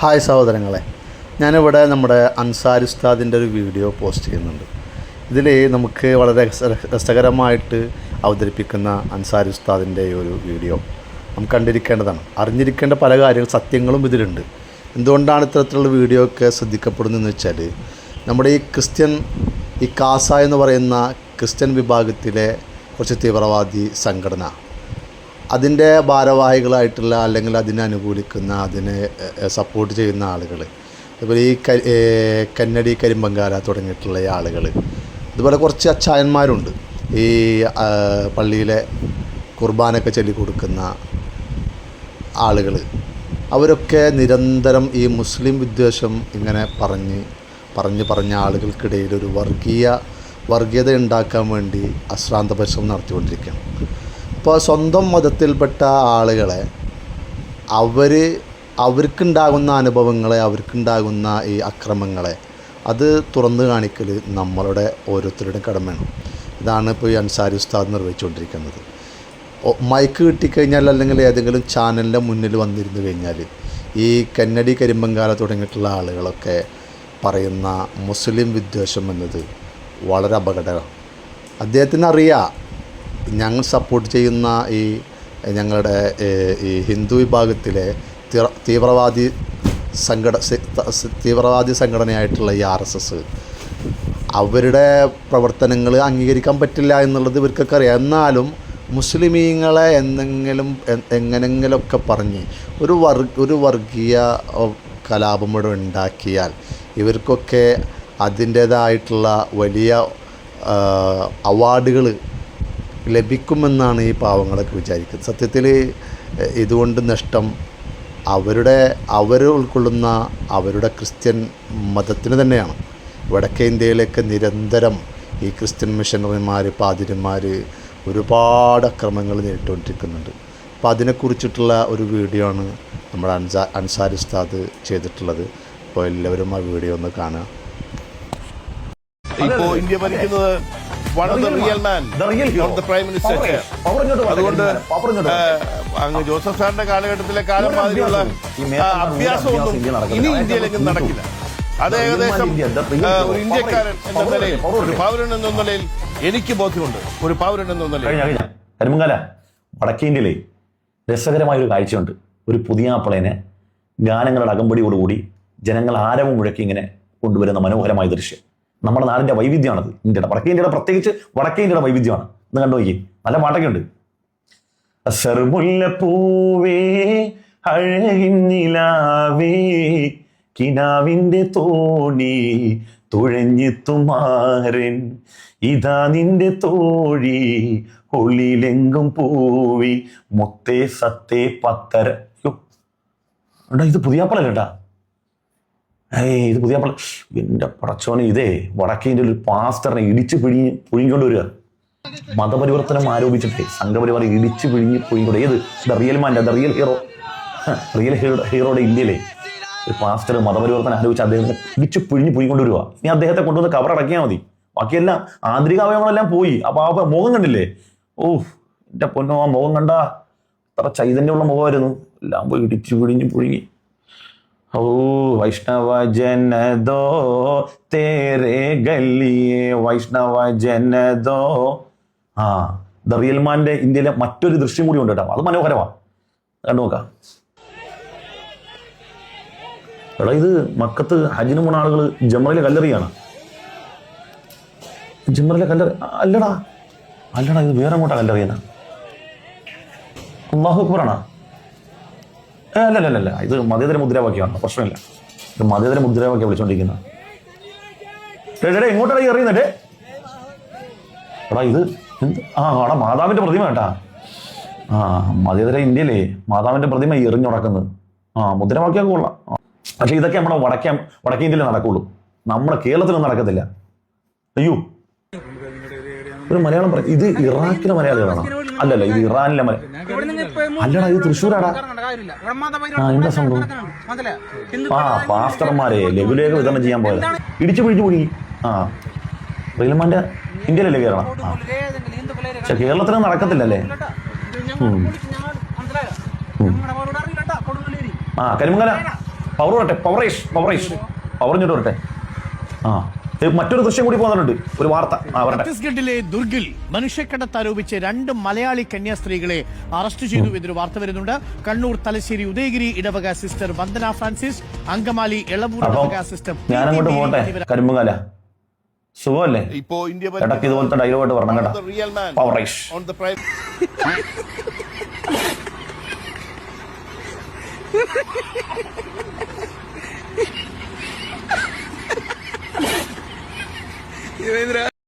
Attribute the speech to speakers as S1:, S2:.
S1: Hi സഹോദരങ്ങളെ, ഞാനിവിടെ നമ്മുടെ അൻസാരി ഉസ്താദിൻ്റെ ഒരു വീഡിയോ പോസ്റ്റ് ചെയ്യുന്നുണ്ട്. ഇതിൽ നമുക്ക് വളരെ രസകരമായിട്ട് അവതരിപ്പിക്കുന്ന അൻസാരി ഉസ്താദിൻ്റെ ഒരു വീഡിയോ നമുക്ക് കണ്ടിരിക്കേണ്ടതാണ്. അറിഞ്ഞിരിക്കേണ്ട പല കാര്യങ്ങൾ സത്യങ്ങളും ഇതിലുണ്ട്. എന്തുകൊണ്ടാണ് ഇത്തരത്തിലുള്ള വീഡിയോ ഒക്കെ ശ്രദ്ധിക്കപ്പെടുന്നതെന്ന് വെച്ചാൽ, നമ്മുടെ ഈ കാസ എന്ന് പറയുന്ന ക്രിസ്ത്യൻ വിഭാഗത്തിലെ കുറച്ച് തീവ്രവാദി സംഘടന, അതിൻ്റെ ഭാരവാഹികളായിട്ടുള്ള അല്ലെങ്കിൽ അതിനെ അനുകൂലിക്കുന്ന, അതിനെ സപ്പോർട്ട് ചെയ്യുന്ന ആളുകൾ, അതുപോലെ ഈ കന്നഡി കരിമ്പങ്കാല തുടങ്ങിയിട്ടുള്ള ആളുകൾ, അതുപോലെ കുറച്ച് അച്ചായന്മാരുണ്ട്, ഈ പള്ളിയിലെ കുർബാനൊക്കെ ചൊല്ലിക്കൊടുക്കുന്ന ആളുകൾ. അവരൊക്കെ നിരന്തരം ഈ മുസ്ലിം വിദ്വേഷം ഇങ്ങനെ പറഞ്ഞ ആളുകൾക്കിടയിൽ ഒരു വർഗീയത ഉണ്ടാക്കാൻ വേണ്ടി അശ്രാന്ത പരിശ്രമം നടത്തിക്കൊണ്ടിരിക്കുകയാണ്. ഇപ്പോൾ സ്വന്തം മതത്തിൽപ്പെട്ട ആളുകളെ അവർക്കുണ്ടാകുന്ന അനുഭവങ്ങളെ, അവർക്കുണ്ടാകുന്ന ഈ അക്രമങ്ങളെ അത് തുറന്നു കാണിക്കൽ നമ്മളുടെ ഓരോരുത്തരുടെയും കടമയാണ്. ഇതാണ് ഇപ്പോൾ ഈ അൻസാരി ഉസ്താദ് നിർവഹിച്ചുകൊണ്ടിരിക്കുന്നത്. മൈക്ക് കിട്ടിക്കഴിഞ്ഞാൽ അല്ലെങ്കിൽ ഏതെങ്കിലും ചാനലിൻ്റെ മുന്നിൽ വന്നിരുന്നു കഴിഞ്ഞാൽ ഈ കന്നഡി കരിമ്പങ്കാല തുടങ്ങിയിട്ടുള്ള ആളുകളൊക്കെ പറയുന്ന മുസ്ലിം വിദ്വേഷം എന്നത് വളരെ അപകടമാണ്. അദ്ദേഹത്തിന് അറിയാം, ഞങ്ങൾ സപ്പോർട്ട് ചെയ്യുന്ന ഞങ്ങളുടെ ഈ ഹിന്ദു വിഭാഗത്തിലെ തീവ്രവാദി സംഘടനയായിട്ടുള്ള ഈ RSS, അവരുടെ പ്രവർത്തനങ്ങൾ അംഗീകരിക്കാൻ പറ്റില്ല എന്നുള്ളത് ഇവർക്കൊക്കെ അറിയാം. എന്നാലും മുസ്ലിമീങ്ങളെ എങ്ങനെങ്കിലുമൊക്കെ പറഞ്ഞ് ഒരു വർഗീയ കലാപം ഇവിടെ ഉണ്ടാക്കിയാൽ ഇവർക്കൊക്കെ അതിൻ്റേതായിട്ടുള്ള വലിയ അവാർഡുകൾ ലഭിക്കുമെന്നാണ് ഈ പാവങ്ങളൊക്കെ വിചാരിക്കുന്നത്. സത്യത്തിൽ ഇതുകൊണ്ട് നഷ്ടം അവർ ഉൾക്കൊള്ളുന്ന അവരുടെ ക്രിസ്ത്യൻ മതത്തിന് തന്നെയാണ്. വടക്കേ ഇന്ത്യയിലേക്ക് നിരന്തരം ഈ ക്രിസ്ത്യൻ മിഷണറിമാർ, പാതിരിമാർ ഒരുപാട് അക്രമങ്ങൾ നേരിട്ടുകൊണ്ടിരിക്കുന്നുണ്ട്. അപ്പോൾ അതിനെക്കുറിച്ചിട്ടുള്ള ഒരു വീഡിയോ ആണ് നമ്മുടെ അൻസാരി ഉസ്താദ് ചെയ്തിട്ടുള്ളത്. അപ്പോൾ എല്ലാവരും ആ വീഡിയോ ഒന്ന് കാണുക.
S2: ഇപ്പോൾ ഇന്ത്യ ഭരിക്കുന്നത് one of the real man, not the prime minister. അതുകൊണ്ട് അങ്ങ് ജോസഫ് സാറിന്റെ കാലഘട്ടത്തിലെ കാലം മാതിരിയുള്ള അഭ്യാസമൊന്നും ഇനി ഇന്ത്യയിലേക്ക് നടക്കില്ല. അത് ഏകദേശം ഒരു ഇന്ത്യക്കാരൻ എന്ന നിലയിൽ, ഒരു പൗരൻ എന്ന നിലയിൽ എനിക്ക് ബോധ്യമുണ്ട്. ഒരു പൗരൻ എന്ന നിലയിൽ
S3: കരിമംഗല വടക്കേ ഇന്ത്യയിലെ രസകരമായൊരു കാഴ്ചയുണ്ട്. ഒരു പുതിയ പ്ലേനെ ഗാനങ്ങളുടെ അകമ്പടിയോടുകൂടി ജനങ്ങൾ ആരവം മുഴക്കി ഇങ്ങനെ കൊണ്ടുവരുന്ന മനോഹരമായ ദൃശ്യം. നമ്മുടെ നാടിന്റെ വൈവിധ്യമാണത്. ഇന്ത്യയുടെ വടക്കേ ഇന്ത്യയുടെ, പ്രത്യേകിച്ച് വടക്കേ ഇന്ത്യയുടെ വൈവിധ്യമാണ്. ഒന്ന് കണ്ടു നോക്കി, നല്ല പാട്ടൊക്കെ ഉണ്ട്. സർമുല്ലപ്പൂവേ അഴകിന്നിലാവേ കിനാവിന്റെ തോണി തുഴഞ്ഞെത്തുമാരൻ, ഇതാ നിന്റെ തോഴി ഒളിലെങ്കും പൂവി മുത്തേ സത്തേ പത്തര. ഇത് പുതിയാപ്പളല്ല കേട്ടാ, ഇത് പുതിയാപ്പള. എന്റെ പടച്ചോനെ, ഇതേ വടക്കേ ഇന്ത്യയിൽ ഒരു പാസ്റ്ററിനെ ഇടിച്ച് പുഴുങ്ങിക്കൊണ്ട് വരിക. മതപരിവർത്തനം ആരോപിച്ചിട്ടേ സംഘപരിവാർ ഇടിച്ച് പുഴുങ്ങിക്കൊണ്ട്. ഏത് റിയൽ ഹീറോയുടെ ഇന്ത്യയിലെ ഒരു പാസ്റ്റർ മതപരിവർത്തനം ആരോപിച്ച് അദ്ദേഹത്തെ ഇടിച്ച് പുഴുങ്ങിക്കൊണ്ട് വരിക. ഇനി അദ്ദേഹത്തെ കൊണ്ടുവന്ന് കവറടക്കിയാൽ മതി. ബാക്കിയെല്ലാം ആന്തരിക അവയവങ്ങളെല്ലാം പോയി. അപ്പൊ ആ മുഖം കണ്ടില്ലേ? എന്റെ പൊന്നോ, ആ മുഖം കണ്ടാ അത്ര ചൈതന്യമുള്ള മുഖമായിരുന്നു. എല്ലാം പോയി ഇടിച്ച് പുഴുങ്ങി. ഓ വൈഷ്ണവ ജനദോ തേരെ ഗല്ലിയെ വൈഷ്ണവ ജനദോ. ദ റിയൽ മാന്റെ ഇന്ത്യയിലെ മറ്റൊരു ദൃശ്യം കൂടി ഉണ്ട് കേട്ടോ. അത് മനോഹരമാണ്, കണ്ടു നോക്കാം. എടാ, ഇത് മക്കത്ത് ഹജ്ജിന് പോണ ആളുകൾ ജമറിലെ കല്ലെറിയാണ്. ജമറിലെ കല്ലെറി അല്ലടാ, ഇത് വേറെ അങ്ങോട്ടാ കല്ലെറിയാനാ. അല്ലാഹു അക്ബറാണോ? അല്ലല്ല, ഇത് മതേതര മുദ്രാവാക്യമാണ്. പ്രശ്നമില്ല, ഇത് മതേതര മുദ്രാവാക്യം വിളിച്ചോണ്ടിരിക്കുന്നത്. എങ്ങോട്ടാണ് ഈ എറിയുന്നത്? എടാ, ഇത് ആടാ മാതാവിന്റെ പ്രതിമ കേട്ടാ. മതേതര ഇന്ത്യയിലെ മാതാവിന്റെ പ്രതിമ എറിഞ്ഞുടക്കുന്നത്. മുദ്രാവാക്യമൊക്കെ കൊള്ളാം. പക്ഷെ ഇതൊക്കെ നമ്മുടെ വടക്കേ ഇന്ത്യയിലേ നടക്കുള്ളൂ, നമ്മുടെ കേരളത്തിലൊന്നും നടക്കത്തില്ല. അയ്യോ, ഒരു മലയാളം പറയും. ഇത് ഇറാഖിലെ മലയാളികളാണോ? അല്ലല്ല, ഇത് ഇറാനിലെ അല്ലടാ, ഇത് തൃശ്ശൂരാടാ. എന്താ സംഭവം? പാസ്റ്റർമാരെ ലഘുലേഖ വിതരണം ചെയ്യാൻ പോയത് ഇടിച്ചു പിഴിഞ്ഞു. റിയൽമാന്റെ ഇന്ത്യയിലല്ലേ കേരളം? പക്ഷെ കേരളത്തിലും നടക്കത്തില്ലല്ലേ? കരിമംഗല പവർ വരട്ടെ, പവർ ഇങ്ങോട്ട് വരട്ടെ. ആ മറ്റൊരു ദൃശ്യം കൂടി പോകുന്നുണ്ട്, ഒരു വാർത്ത.
S4: ഛത്തീസ്ഗഡിലെ ദുർഗിൽ മനുഷ്യക്കടത്ത് ആരോപിച്ച് 2 മലയാളി കന്യാസ്ത്രീകളെ അറസ്റ്റ് ചെയ്തു എന്നൊരു വാർത്ത വരുന്നുണ്ട്. കണ്ണൂർ തലശ്ശേരി ഉദയഗിരി ഇടവക സിസ്റ്റർ വന്ദന ഫ്രാൻസിസ്, അങ്കമാലി എളവൂർ ഇടവക സിസ്റ്റർ
S3: ഞാനങ്ങോട്ട് പോട്ടെ. കരിമ്പുകാല സുഖമല്ലേ?
S2: ഇപ്പോ ഇന്ത്യ
S3: ഇടയ്ക്ക് ഇതുപോലത്തെ ഡയലോഗായിട്ട് പറഞ്ഞു കേട്ടോ.
S2: Real man
S3: power rise.
S2: On the prime